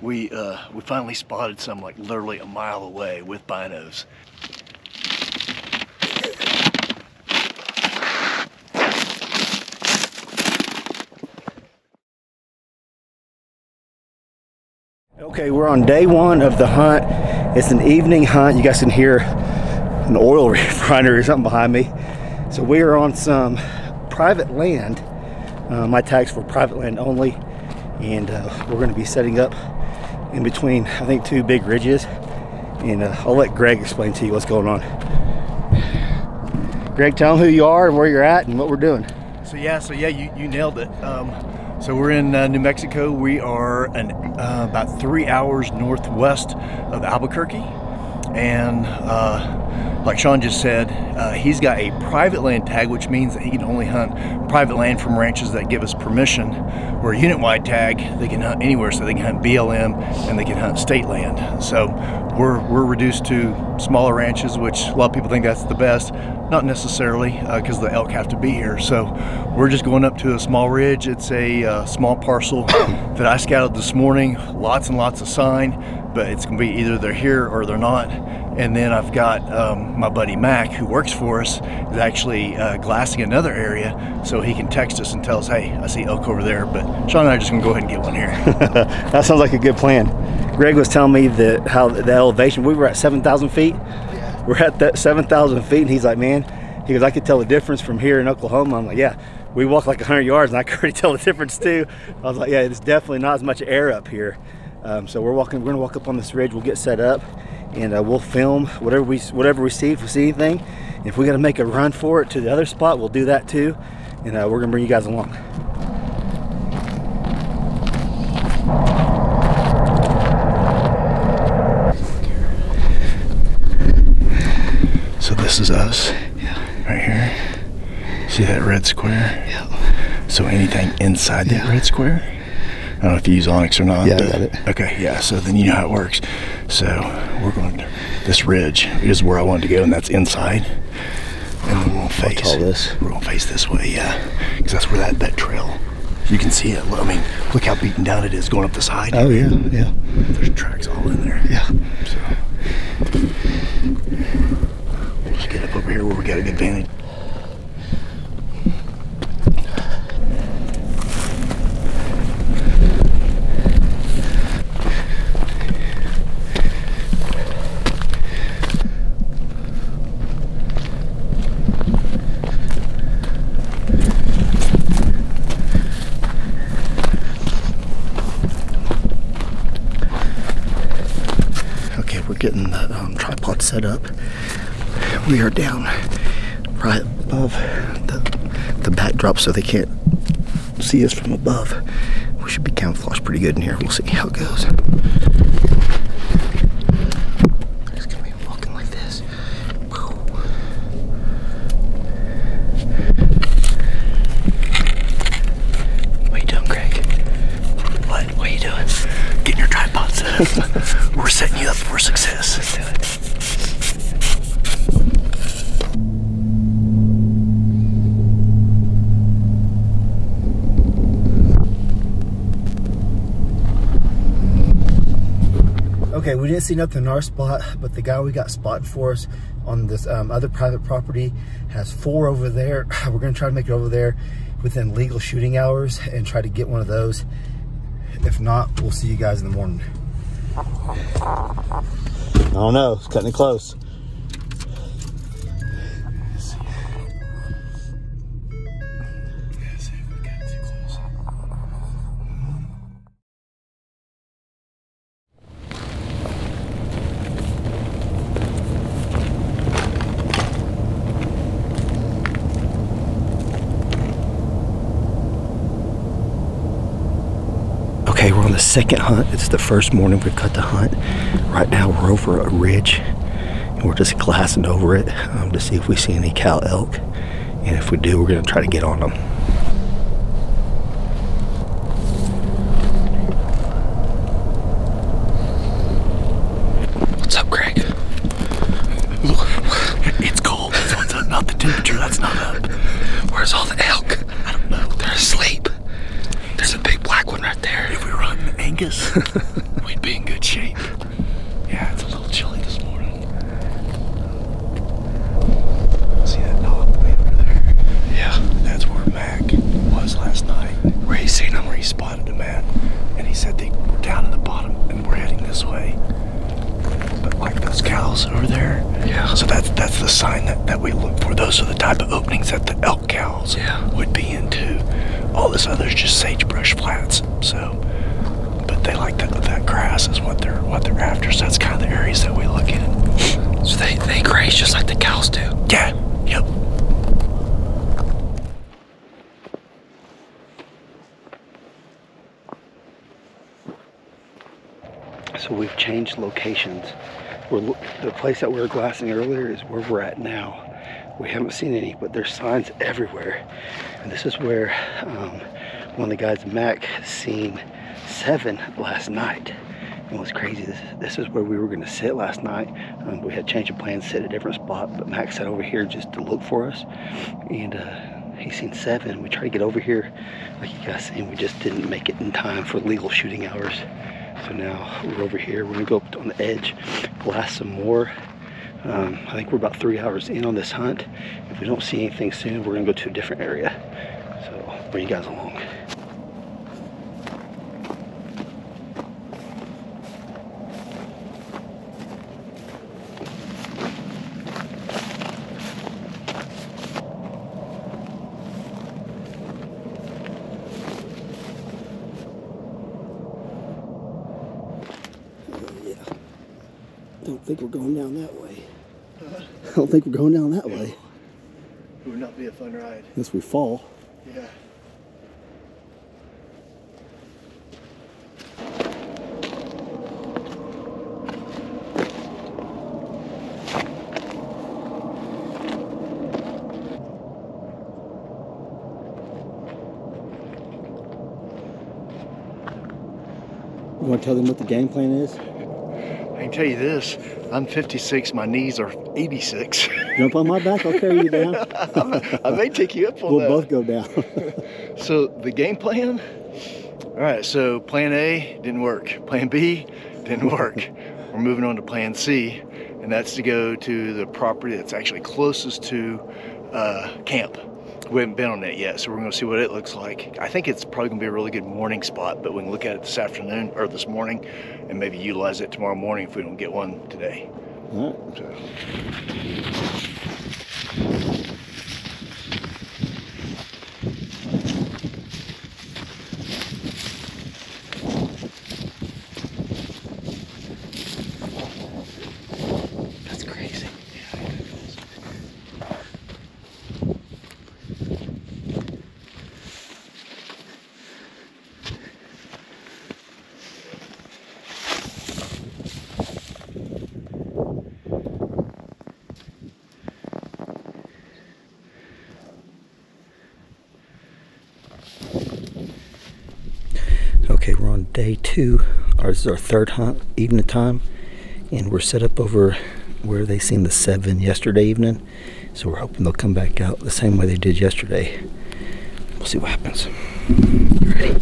We finally spotted some like literally a mile away with binos. Okay, we're on day one of the hunt. It's an evening hunt. You guys can hear an oil refinery or something behind me. So we are on some private land. My tag's for private land only, and we're going to be setting up in between, I think, two big ridges, and I'll let Greg explain to you what's going on. Greg, tell them who you are and where you're at and what we're doing. So yeah, you nailed it. So we're in New Mexico. We are about 3 hours northwest of Albuquerque, and like Sean just said, he's got a private land tag, which means that he can only hunt private land from ranches that give us permission. Where a unit-wide tag, they can hunt anywhere, so they can hunt BLM and they can hunt state land. So we're reduced to smaller ranches, which a lot of people think that's the best. Not necessarily, because the elk have to be here. So we're just going up to a small ridge. It's a small parcel that I scouted this morning. Lots and lots of sign, but it's gonna be either they're here or they're not. And then I've got my buddy Mac, who works for us, is actually glassing another area, so he can text us and tell us, hey, I see elk over there. But Sean and I are just gonna go ahead and get one here. That sounds like a good plan. Greg was telling me that how the elevation, we were at 7,000 feet. Yeah. We're at that 7,000 feet, and he's like, man, he goes, I could tell the difference from here in Oklahoma. I'm like, yeah, we walk like 100 yards, and I could already tell the difference too. I was like, yeah, it's definitely not as much air up here. So we're gonna walk up on this ridge. We'll get set up, and we'll film whatever we see. If we see anything, if we got to make a run for it to the other spot, we'll do that too, and we're gonna bring you guys along. So this is us, right here. See that red square? Yeah. So anything inside that red square? I don't know if you use Onyx or not. Yeah, I got it. Okay, yeah, so then you know how it works. So we're going to, this ridge is where I wanted to go, and that's inside. And then we'll face this. We're gonna face this way, yeah. Because that's where that trail, you can see it. I mean, look how beaten down it is going up the side. Oh yeah, yeah. There's tracks all in there. Yeah. So we'll just get up over here where we got a good vantage. Getting the tripod set up. We are down right above the backdrop, so they can't see us from above. We should be camouflaged pretty good in here. We'll see how it goes. Just gonna be walking like this. What are you doing, Greg? What are you doing? Getting your tripod set up. We're setting you up for success. Let's do it. Okay, we didn't see nothing in our spot, but the guy we got spotted for us on this other private property has 4 over there. We're gonna try to make it over there within legal shooting hours and try to get one of those. If not, we'll see you guys in the morning. I don't know, it's cutting it close. Okay, we're on the second hunt. It's the first morning we've got the hunt. Right now we're over a ridge and we're just glassing over it to see if we see any cow elk. And if we do, we're gonna try to get on them. What's up, Greg? It's cold. That's not the temperature, that's not up. Where's all the elk? I don't know. They're asleep. There's a big black one right there. If we run Angus, we'd sign that we look for. Those are the type of openings that the elk cows would be into. All this other is just sagebrush flats. So, but they like that grass is what they're after. So that's kind of the areas that we look in. So they graze just like the cows do. Yeah. Yep. So we've changed locations. The place that we were glassing earlier is where we're at now. We haven't seen any, but there's signs everywhere. And this is where one of the guys, Mac, seen 7 last night. And what's crazy, this is where we were gonna sit last night. We had changed of plans, sit at a different spot, but Mac sat over here just to look for us. And he's seen 7. We tried to get over here, like you guys seen, we just didn't make it in time for legal shooting hours. So now we're over here. We're gonna go up on the edge, glass some more. I think we're about 3 hours in on this hunt. If we don't see anything soon, we're gonna go to a different area. So bring you guys along. I don't think we're going down that way. I don't think we're going down that way. It would not be a fun ride. Unless we fall. Yeah. You want to tell them what the game plan is? I can tell you this, I'm 56, my knees are 86. Jump on my back, I'll carry you down. I may take you up on that. We'll both go down. So the game plan? All right, so plan A didn't work. Plan B didn't work. We're moving on to plan C, and that's to go to the property that's actually closest to camp. We haven't been on that yet, so we're gonna see what it looks like. I think it's probably gonna be a really good morning spot, but we can look at it this afternoon or this morning and maybe utilize it tomorrow morning if we don't get one today. All right. So. That's crazy. Okay, we're on day 2. This is our 3rd hunt, evening time, and we're set up over where they seen the 7 yesterday evening. So we're hoping they'll come back out the same way they did yesterday. We'll see what happens. You ready?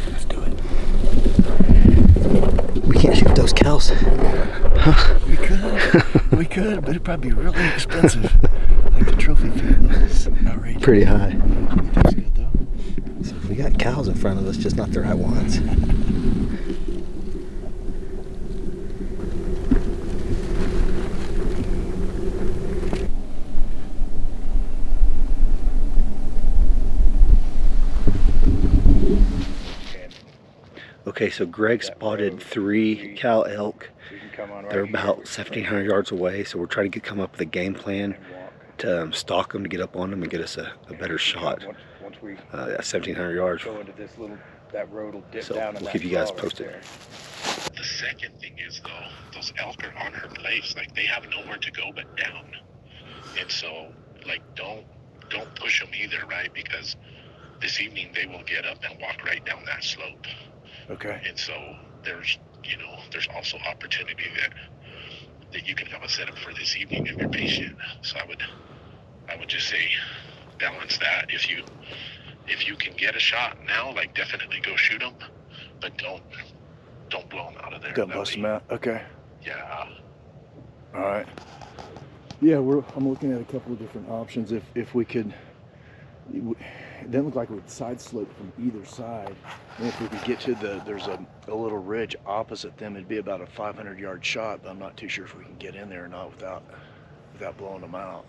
Let's do it. We can't shoot those cows. Huh? We could, but it'd probably be really expensive. Like the trophy field is outrageous. Pretty high. That's good though. So we got cows in front of us, just not the right ones. Okay, so Greg spotted 3 cow elk. They're about 1,700 yards away, so we're trying to come up with a game plan to stalk them, to get up on them and get us a better shot. Once we at 1,700 yards. go into this little, that road will dip So down. we'll keep you guys posted. The second thing is, though, those elk are on her place. Like, they have nowhere to go but down. And so, like, don't push them either, right? Because this evening they will get up and walk right down that slope. Okay. And so there's also opportunity that you can have a setup for this evening if you're patient. So I would just say balance that. If you can get a shot now, like, definitely go shoot them, but don't blow them out of there. Don't bust them out. Okay. Yeah. All right. Yeah, I'm looking at a couple of different options. If we could, it doesn't look like it would side slope from either side. And if we could get to there's a little ridge opposite them, it'd be about a 500-yard shot, but I'm not too sure if we can get in there or not without without blowing them out.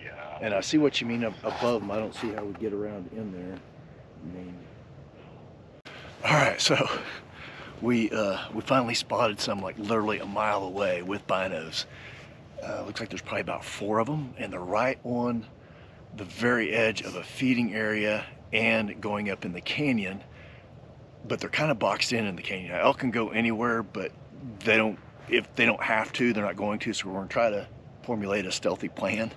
Yeah. And I see what you mean above them. I don't see how we get around in there. All right, so we finally spotted some like literally a mile away with binos. Looks like there's probably about 4 of them, and they're right on the very edge of a feeding area and going up in the canyon. But they're kind of boxed in the canyon. Elk can go anywhere, but they don't. If they don't have to, they're not going to. So we're going to try to formulate a stealthy plan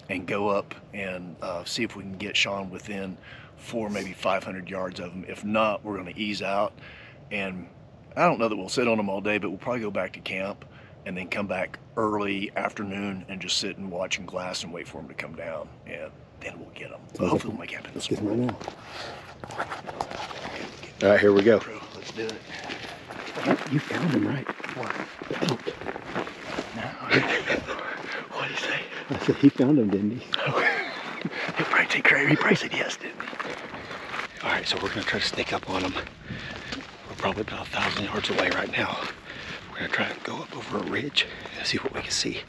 and go up and see if we can get Sean within 4, maybe 500 yards of him. If not, we're going to ease out, and I don't know that we'll sit on them all day, but we'll probably go back to camp and then come back early afternoon and just sit and watch and glass and wait for them to come down, and then we'll get them. So hopefully we'll make happen. Let's get them right now. All right, here we go. Bro, let's do it. You found him, right? What? The elk. What'd he say? I said he found him, didn't he? He'll probably take credit. He probably said yes, didn't he? All right, so we're gonna try to sneak up on them. We're probably about 1,000 yards away right now. We're gonna try and go up over a ridge and see what we can see.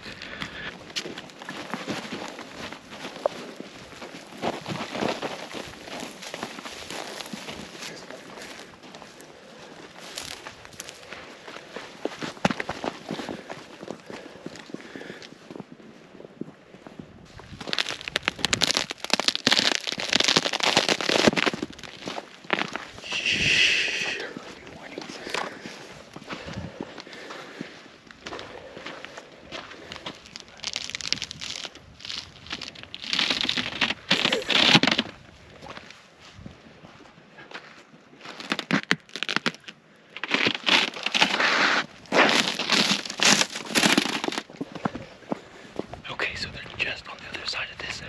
Okay, so they're just on the other side of this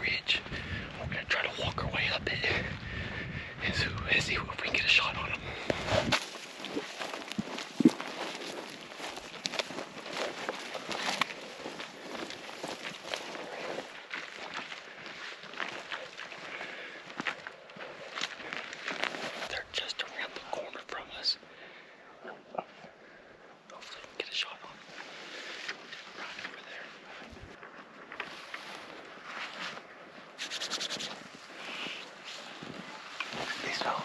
ridge. We're gonna try to walk our way up it and see if we can get a shot on them. They're just around the corner from us. Hopefully we can get a shot on them. Right over there. They saw him.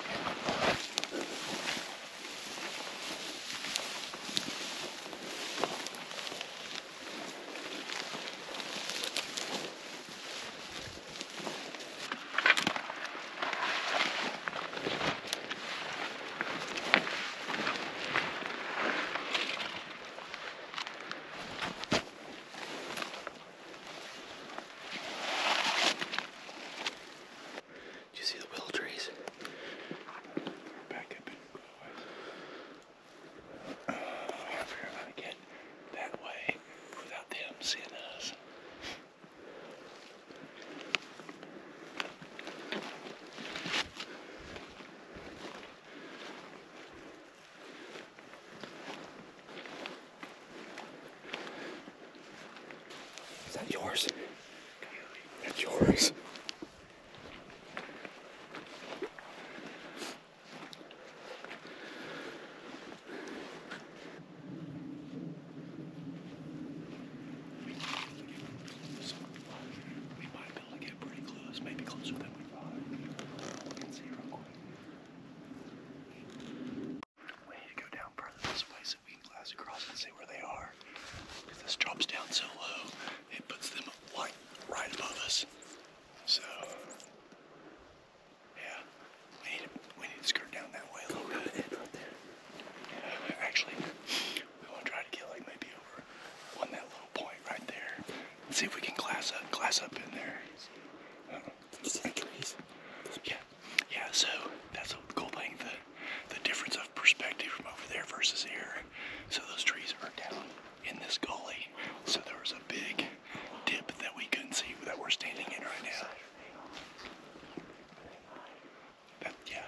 Do you see the willow trees? Back up and we gotta figure out how to get that way without them seeing us. Is that yours? That's yours. We might be able to get pretty close, maybe closer than we thought. We can see real quick. We need to go down further this way so we can glass across and see where they are. Because this drops down so low, it puts them like right above us. So, yeah, we need to skirt down that way a little bit. Yeah, actually, we want to try to get like maybe over on that little point right there and see if we can glass up in there. Yeah, so that's the cool thing, the difference of perspective from over there versus here. So those trees are down in this gully, so there was a big dip that we couldn't see that we're standing in right now. Yeah,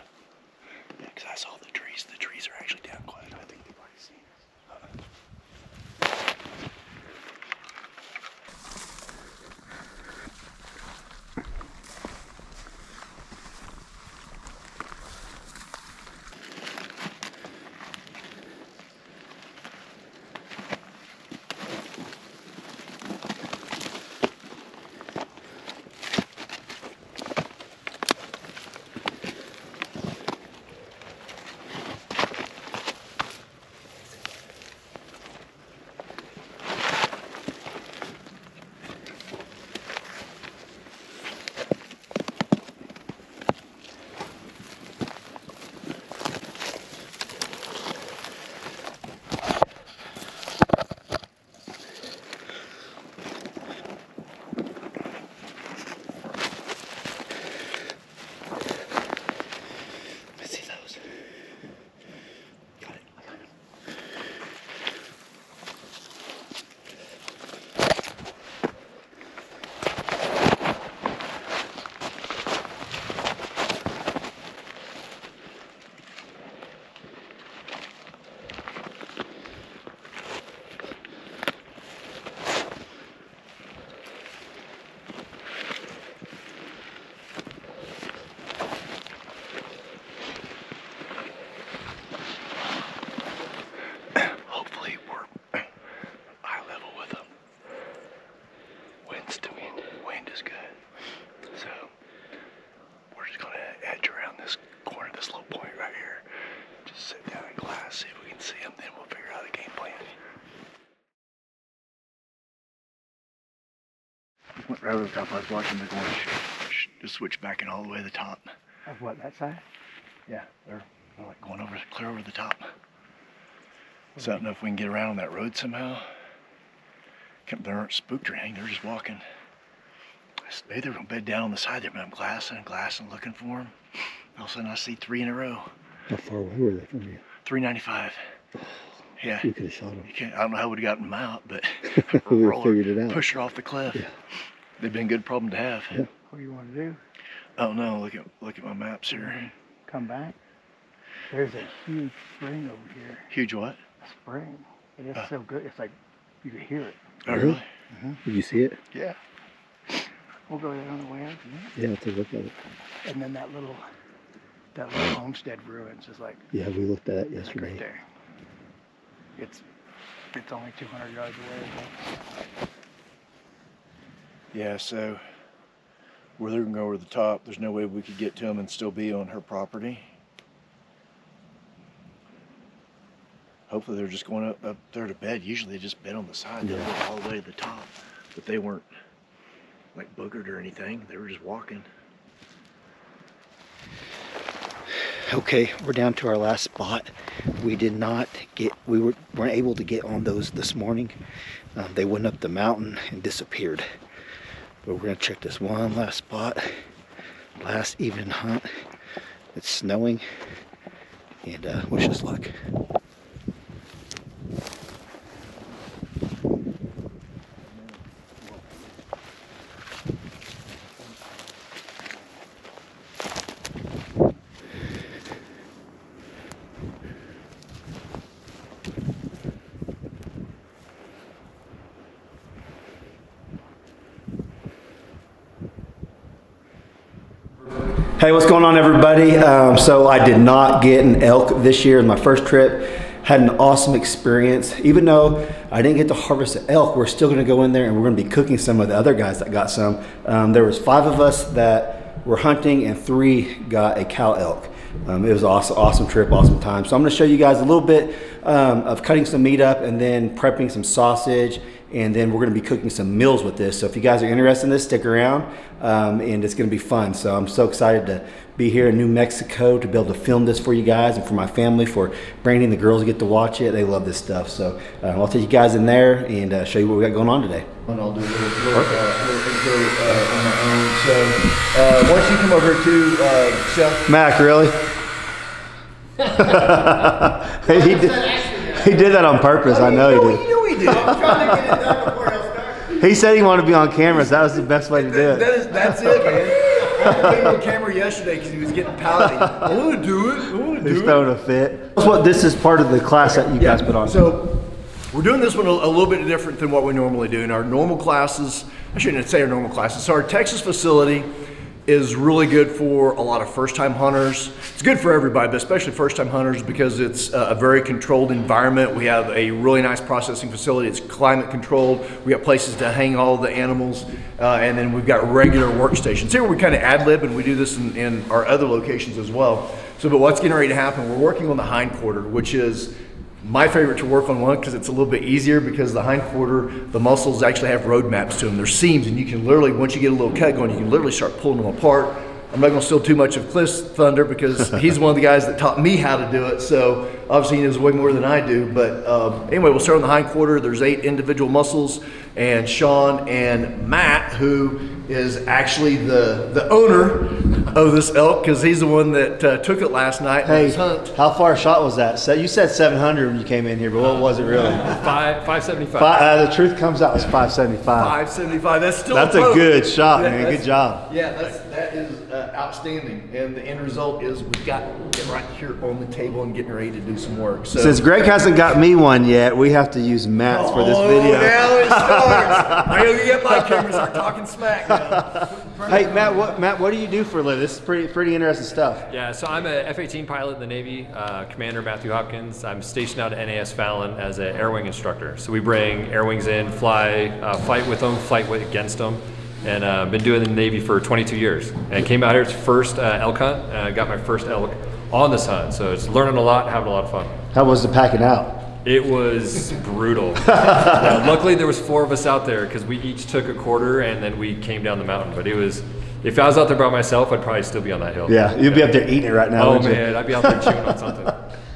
because I saw the trees. The trees are actually down quite a bit. I think they've already seen us. Went right over the top. I was watching them going, just switch back and all the way to the top. Of what, that side? Yeah, they're like going over, clear over the top. So I don't know if we can get around on that road somehow. They aren't spooked or anything, they're just walking. Maybe they're gonna bed down on the side there, but I'm glassing, looking for them. All of a sudden I see 3 in a row. How far away were they from you? 395. Yeah. You could have shot them. I don't know how we'd have gotten them out, but We would have figured it out. Push her off the cliff. Yeah. They've been a good problem to have. Yeah. What do you want to do? Oh no, look at my maps here. Come back? There's a huge spring over here. Huge what? A spring. It is so good. It's like you can hear it. Oh really? Did you see it? Yeah. We'll go there on the way out. Yeah, let's take a look at it. And then that little homestead ruins is like. Yeah, we looked at it like yesterday. right there. It's only 200 yards away. Yeah, so where they're gonna go over the top, there's no way we could get to them and still be on her property. Hopefully they're just going up there to bed. Usually they just bed on the side. They go all the way to the top. But they weren't like boogered or anything. They were just walking. Okay, we're down to our last spot. We weren't able to get on those this morning. They went up the mountain and disappeared. But we're gonna check this one last spot. Last evening hunt. It's snowing, and wish us luck. Hey, what's going on, everybody? So I did not get an elk this year in my first trip. Had an awesome experience. Even though I didn't get to harvest an elk, we're still gonna go in there and we're gonna be cooking some of the other guys that got some. There was 5 of us that were hunting and 3 got a cow elk. It was awesome, awesome trip, awesome time. So I'm gonna show you guys a little bit of cutting some meat up and then prepping some sausage, and then we're gonna be cooking some meals with this. So if you guys are interested in this, stick around, and it's gonna be fun. So I'm so excited to be here in New Mexico to be able to film this for you guys and for my family, for Brandy and the girls get to watch it. They love this stuff. So I'll take you guys in there and show you what we got going on today. And I'll do a little intro on my own. So once you come over to Seth. Mac, really? He did that on purpose. I know he did. You know he did. I'm trying to get it done before it starts. He said he wanted to be on camera, so that was the best way to do it. That's it, man. I came on camera yesterday because he was getting pouty. I want to do it. He's throwing a fit. That's what this is part of the class that you guys put on. So we're doing this one a little bit different than what we normally do. In our normal classes, I shouldn't say our normal classes. So our Texas facility is really good for a lot of first-time hunters. It's good for everybody, but especially first-time hunters because it's a very controlled environment. We have a really nice processing facility. It's climate controlled. We got places to hang all the animals, and then we've got regular workstations. Here we kind of ad-lib, and we do this in our other locations as well. So, but what's getting ready to happen, we're working on the hind quarter, which is my favorite to work on, one, because it's a little bit easier because the hind quarter, the muscles actually have road maps to them. There's seams, and you can literally, once you get a little cut going, you can literally start pulling them apart. I'm not gonna steal too much of Cliff's thunder because he's one of the guys that taught me how to do it. So obviously he knows way more than I do. But anyway, we'll start on the hind quarter. There's 8 individual muscles, and Sean and Matt, who is actually the owner of this elk, because he's the one that took it last night in his hunt. How far a shot was that? So you said 700 when you came in here, but what was it really? 575. The truth comes out, it was 575. 575. That's still That's a good shot, man. Good job. Yeah, that is outstanding. And the end result is we've got it right here on the table and getting ready to do some work. So since Greg hasn't got me one yet, we have to use Matt's for this video. Now it starts. I gotta get my camera, start talking smack now. Hey, Matt, what do you do for a living? This is pretty interesting stuff. Yeah, so I'm a F-18 pilot in the Navy, Commander Matthew Hopkins. I'm stationed out at NAS Fallon as an air wing instructor. So we bring air wings in, fly, fight with them, fight against them. And I've been doing it in the Navy for 22 years. And came out here, it's first elk hunt. Got my first elk on this hunt. So it's learning a lot, having a lot of fun. How was the packing out? It was brutal. Yeah, luckily, there was 4 of us out there because we each took a quarter and then we came down the mountain. But it was, if I was out there by myself, I'd probably still be on that hill. Yeah, you'd be up there eating it right now. Oh man, I'd be out there chewing on something.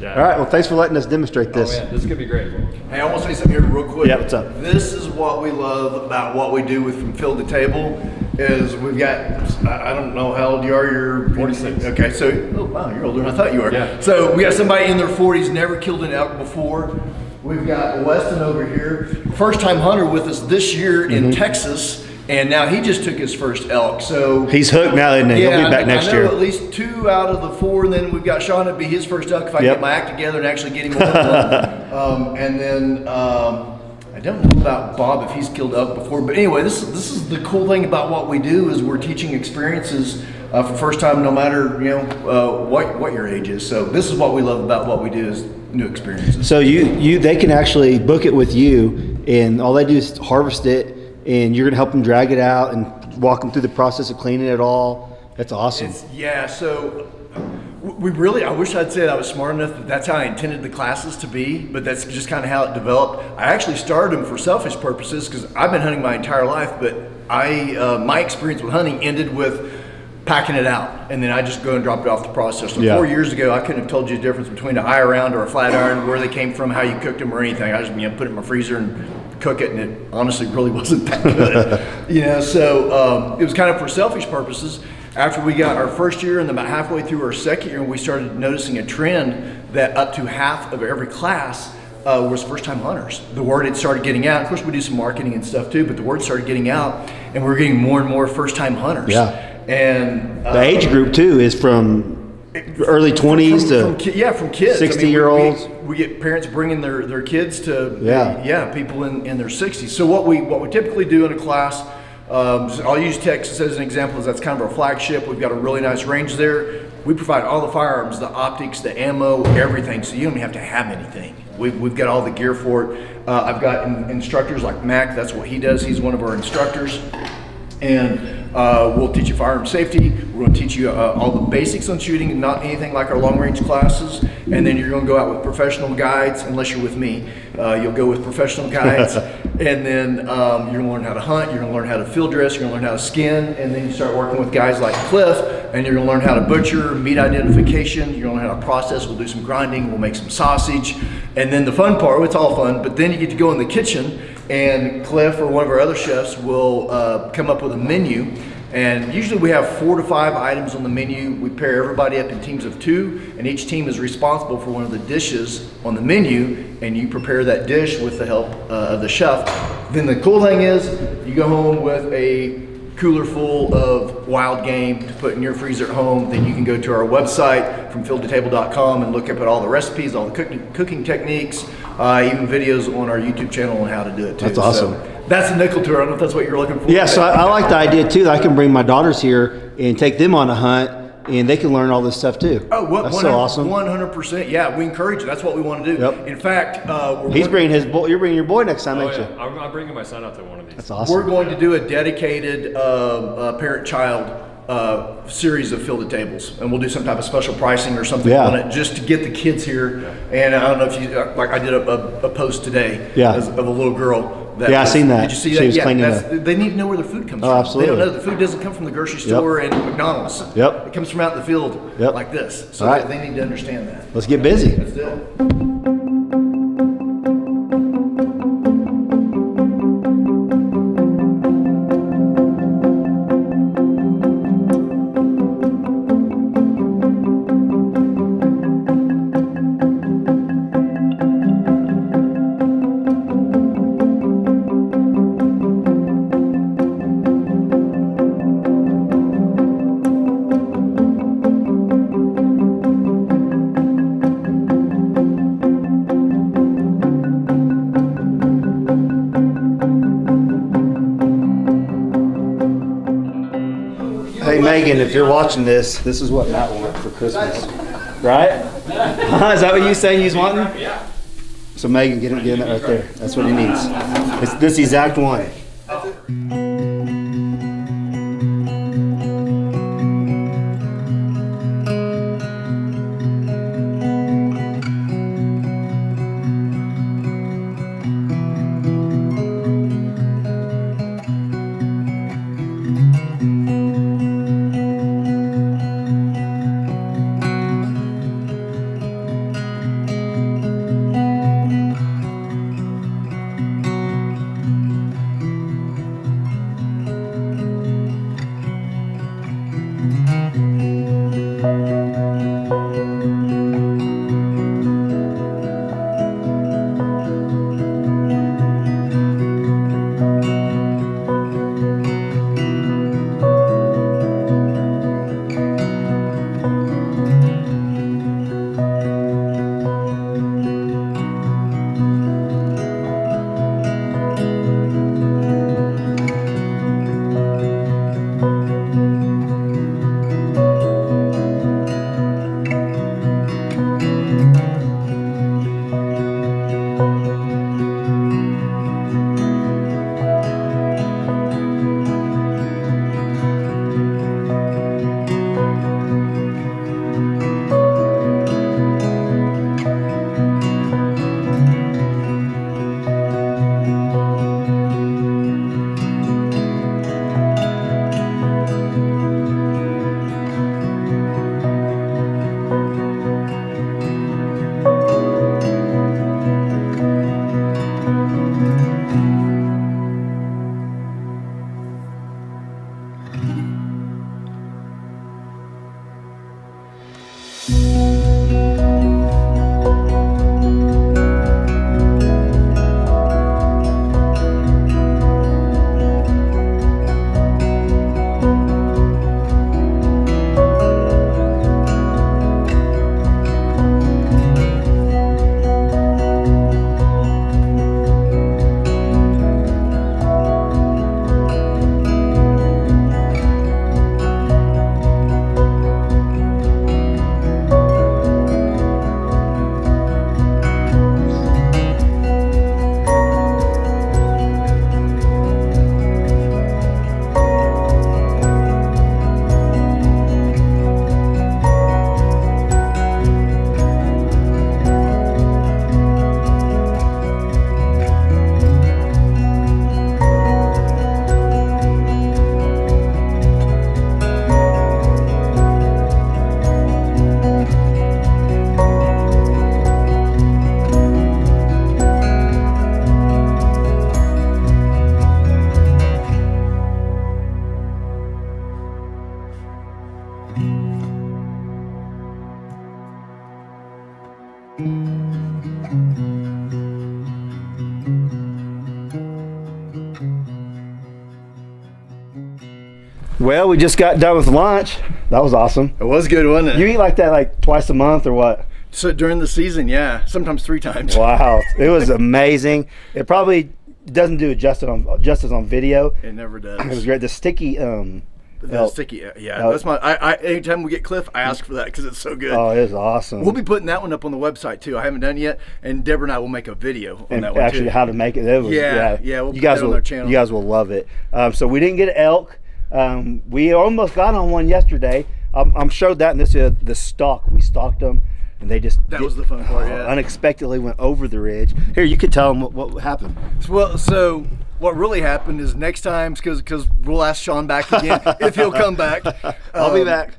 Yeah. All right, well, thanks for letting us demonstrate this. Oh man, this is gonna be great. Hey, I want to say something here real quick. Yeah, what's up? This is what we love about what we do with From Field to Table is we've got, I don't know how old you are, you're 46. Okay, so, oh wow, you're older than I thought you were. Yeah. So we got somebody in their 40s, never killed an elk before. We've got Weston over here, first time hunter with us this year in Texas. And now he just took his first elk, so He's hooked now, isn't he? yeah, He'll be back next I know year. at least 2 out of the 4, and then we've got Sean. It'd be his first elk if I Yep. get my act together and actually get him on. And then I don't know about Bob if he's killed elk before, but anyway, this is the cool thing about what we do is we're teaching experiences for first time, no matter what your age is. So this is what we love about what we do is new experiences. So they can actually book it with you, and all they do is harvest it, and you're gonna help them drag it out and walk them through the process of cleaning it all. That's awesome. Yeah, so I wish I'd said I was smart enough that that's how I intended the classes to be, but that's just kind of how it developed. I actually started them for selfish purposes because I've been hunting my entire life, but my experience with hunting ended with packing it out, and then I just go and drop it off the processor. Yeah. 4 years ago, I couldn't have told you the difference between an eye around or a flat iron, where they came from, how you cooked them, or anything. I just put it in my freezer and cook it, and it honestly really wasn't that good. So it was kind of for selfish purposes. After we got our first year and about halfway through our second year, we started noticing a trend that up to half of every class was first-time hunters. The word had started getting out. Of course, we do some marketing and stuff too, but the word started getting out, and we were getting more and more first-time hunters. Yeah. And The age group too is from early 20s from kids. 60-year-olds. We get parents bringing their kids to people in their 60s. So what we typically do in a class, I'll use Texas as an example, as that's kind of our flagship. We've got a really nice range there. We provide all the firearms, the optics, the ammo, everything. So you don't even have to have anything. We've got all the gear for it. I've got instructors like Mac. That's what he does. He's one of our instructors. And we'll teach you firearm safety. We're going to teach you all the basics on shooting, not anything like our long range classes. And then you're going to go out with professional guides, unless you're with me. You'll go with professional guides. And then you're going to learn how to hunt. You're going to learn how to field dress. You're going to learn how to skin. And then you start working with guys like Cliff, and you're going to learn how to butcher, meat identification. You're going to learn how to process. We'll do some grinding. We'll make some sausage. And then the fun part, it's all fun, but then you get to go in the kitchen, and Cliff or one of our other chefs will come up with a menu. And usually we have 4 to 5 items on the menu. We pair everybody up in teams of 2, and each team is responsible for one of the dishes on the menu, and you prepare that dish with the help of the chef. Then the cool thing is you go home with a cooler full of wild game to put in your freezer at home. Then you can go to our website, fromfieldtotable.com, and look up at all the recipes, all the cooking techniques, even videos on our YouTube channel on how to do it too. That's awesome. So that's a nickel tour. I don't know if that's what you're looking for. Yeah, so I like the idea too. I can bring my daughters here and take them on a hunt, and they can learn all this stuff too. Oh, what, that's so awesome. 100%. Yeah, we encourage it. That's what we want to do. Yep. In fact, He's bringing his boy. You're bringing your boy next time, ain't you? I'm bringing my son out to one of these. That's awesome. We're going to do a dedicated parent-child series of fielded tables, and we'll do some type of special pricing or something on it just to get the kids here. And I don't know if you like. I did a post today of a little girl. I seen that. Did you see she that? Was cleaning they need to know where their food comes from. Absolutely. They don't know the food doesn't come from the grocery store and McDonald's. Yep. It comes from out in the field like this. So they need to understand that. Let's get busy. Let's do it. Hey Megan, if you're watching this is what Matt wanted for Christmas, right? Is that what you saying he's wanting? Yeah. So Megan, get him that right there. That's what he needs. It's this exact one. Well, we just got done with lunch. That was awesome. It was good, wasn't it? You eat like that like twice a month or what? So during the season, yeah, sometimes 3 times. Wow, it was amazing. It probably doesn't do it justice on video. It never does. It was great. The sticky sticky, yeah. That's my. Anytime we get Cliff, I ask for that because it's so good. Oh, it is awesome. We'll be putting that one up on the website too. I haven't done it yet, and Deborah and I will make a video on that one actually too. how to make it. We'll you guys will. On our channel. You guys will love it. So we didn't get an elk. We almost got on one yesterday. I'm showed that in this the stalk. We stalked them, and they just was the fun part. Yeah. Unexpectedly went over the ridge. Here, you could tell them what happened. Well, so what really happened is next time, because we'll ask Sean back again if he'll come back. I'll be back.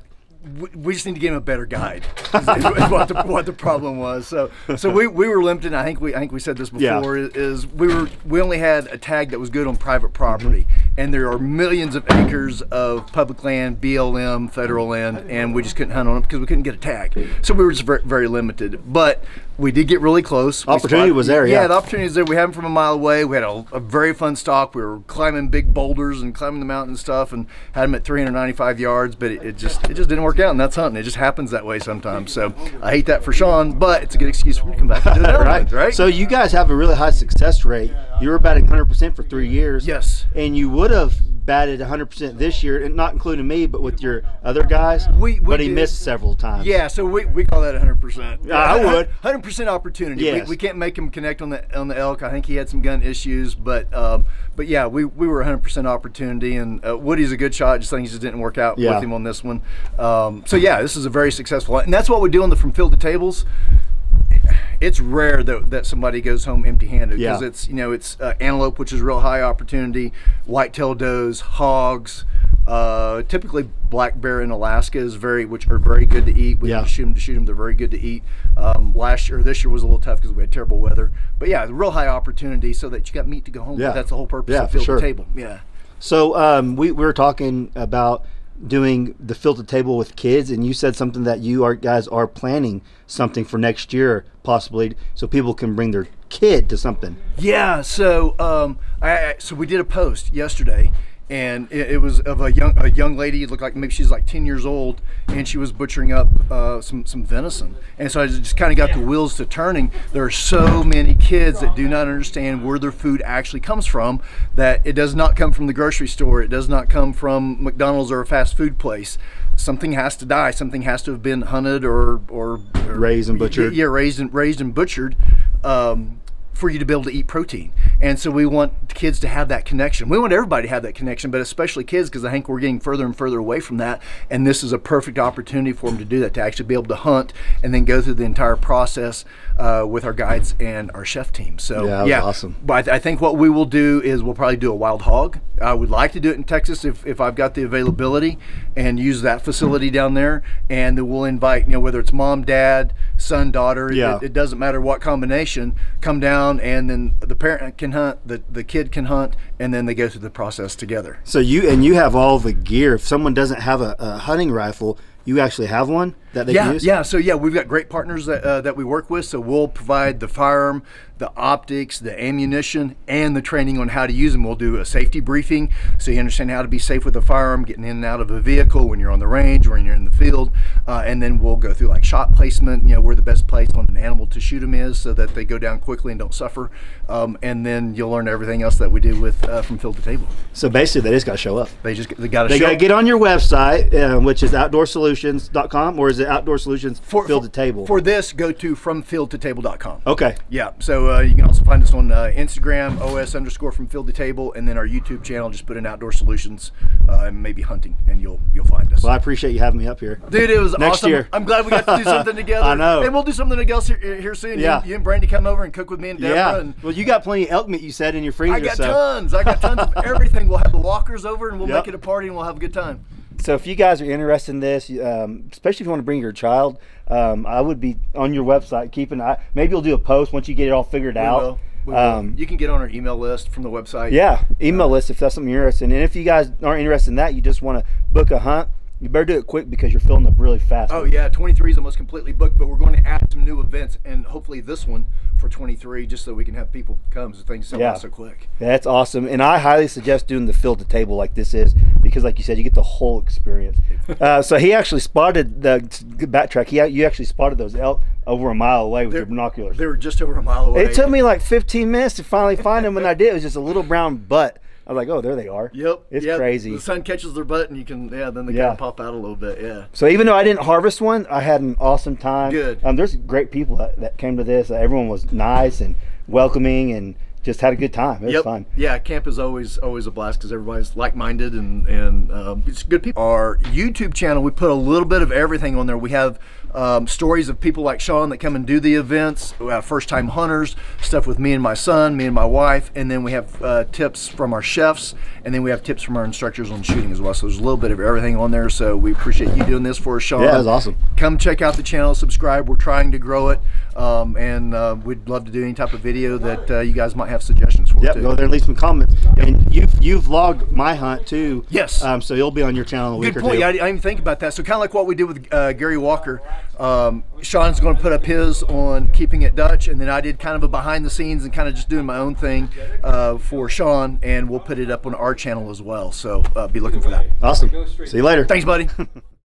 We just need to get him a better guide. Is what the problem was. So we were limited. I think we said this before. Yeah. Is we only had a tag that was good on private property, and there are millions of acres of public land, BLM, federal land, and we just couldn't hunt on them because we couldn't get a tag. So we were just very, very limited. But we did get really close. Opportunity was there. Yeah, the opportunity was there. We had them from a mile away. We had a very fun stalk. We were climbing big boulders and climbing the mountain and stuff, and had them at 395 yards. But it just didn't work out, and that's hunting. It just happens that way sometimes. So I hate that for Sean, but it's a good excuse for him to come back and do it. right? So you guys have a really high success rate. You were batting 100% for 3 years. Yes. And you would have batted 100% this year, and not including me, but with your other guys. But he missed several times. Yeah, so we call that 100%. I would. 100% opportunity. Yes. We can't make him connect on the elk. I think he had some gun issues, but yeah, we were 100% opportunity, and Woody's a good shot. Just things just didn't work out with him on this one. So yeah, this is a very successful, and that's what we do on the From Field to Tables. It's rare that somebody goes home empty-handed because it's antelope, which is real high opportunity, whitetail does, hogs, typically black bear in Alaska which are very good to eat. We can shoot them. They're very good to eat. This year was a little tough because we had terrible weather. But yeah, real high opportunity so that you got meat to go home with. That's the whole purpose of Field to Table. Yeah. So we were talking about doing the Field to Table with kids, and you said something that guys are planning something for next year, possibly, so people can bring their kid to something. Yeah. So so we did a post yesterday, and it was of a young lady. It looked like maybe she's like 10 years old, and she was butchering up some venison. And so I just kind of got the wheels to turning. There are so many kids that do not understand where their food actually comes from, that it does not come from the grocery store. It does not come from McDonald's or a fast food place. Something has to die. Something has to have been hunted or raised and butchered. Yeah, raised and butchered. For you to be able to eat protein. And so we want kids to have that connection. We want everybody to have that connection, but especially kids, because I think we're getting further and further away from that. And this is a perfect opportunity for them to do that, to actually be able to hunt and then go through the entire process with our guides and our chef team. So yeah, awesome. But I think what we will do is we'll probably do a wild hog. I would like to do it in Texas if I've got the availability, and use that facility down there. And then we'll invite, whether it's mom, dad, son, daughter, it doesn't matter what combination, come down, and then the parent can hunt, the kid can hunt, and then they go through the process together. So you have all the gear. If someone doesn't have a hunting rifle, you actually have one that they can use? Yeah, so we've got great partners that we work with, so we'll provide the firearm, the optics, the ammunition, and the training on how to use them. We'll do a safety briefing so you understand how to be safe with a firearm, getting in and out of a vehicle when you're on the range, when you're in the field, and then we'll go through like shot placement, where the best place on an animal to shoot them is so that they go down quickly and don't suffer, and then you'll learn everything else that we do with From Field to Table. So basically they just got to show up. They got to get on your website, which is outdoorsolutions.com, or is it Outdoor Solutions Field to Table? For this, go to fromfieldtotable.com. Okay. Yeah, so you can also find us on Instagram, _from Field to Table, and then our YouTube channel. Just put in Outdoor Solutions and maybe hunting, and you'll find us. Well, I appreciate you having me up here. Dude, it was next awesome. Year. I'm glad we got to do something together. I know. And we'll do something else here soon. Yeah. You and Brandy come over and cook with me and Deborah. Yeah. And well, you got plenty of elk meat, you said, in your freezer. I got tons. I got tons of everything. We'll have the walkers over, and we'll make it a party, and we'll have a good time. So if you guys are interested in this, especially if you want to bring your child, I would be on your website keeping an eye. Maybe you'll do a post once you get it all figured out. We will. You can get on our email list from the website. Yeah, email list if that's something you're interested in. And if you guys aren't interested in that, you just want to book a hunt, You better do it quick because you're filling up really fast. Oh yeah, 23 is almost completely booked, but we're going to add some new events, and hopefully this one for 23, just so we can have people come, so things sell out so quick. Yeah, that's awesome, and I highly suggest doing the field to table like this is, because like you said, you get the whole experience. So he actually spotted the backtrack. You actually spotted those elk over a mile away with your binoculars. They were just over a mile away. It took me like 15 minutes to finally find them. When I did, it was just a little brown butt. I was like, oh, there they are. Yep. It's crazy. The sun catches their butt, and you can, then they kind of pop out a little bit, So even though I didn't harvest one, I had an awesome time. Good. There's great people that came to this. Everyone was nice and welcoming and just had a good time. It was fun. Yeah, camp is always a blast because everybody's like-minded and it's good people. Our YouTube channel, we put a little bit of everything on there. We have stories of people like Sean that come and do the events. We have first-time hunters, stuff with me and my son, me and my wife, and then we have tips from our chefs, and then we have tips from our instructors on shooting as well. So there's a little bit of everything on there. So we appreciate you doing this for us, Sean. Yeah, it was awesome. Come check out the channel, subscribe. We're trying to grow it, and we'd love to do any type of video that you guys might have suggestions for. Go there and leave some comments. And you've vlogged my hunt too. Yes. So you'll be on your channel in a week Good or point. two. I didn't even think about that. So kind of like what we did with Gary Walker. Sean's going to put up his on keeping it Dutch, and then I did kind of a behind the scenes and kind of just doing my own thing for Sean, and we'll put it up on our channel as well. So be looking for that. Awesome. See you later. Thanks, buddy.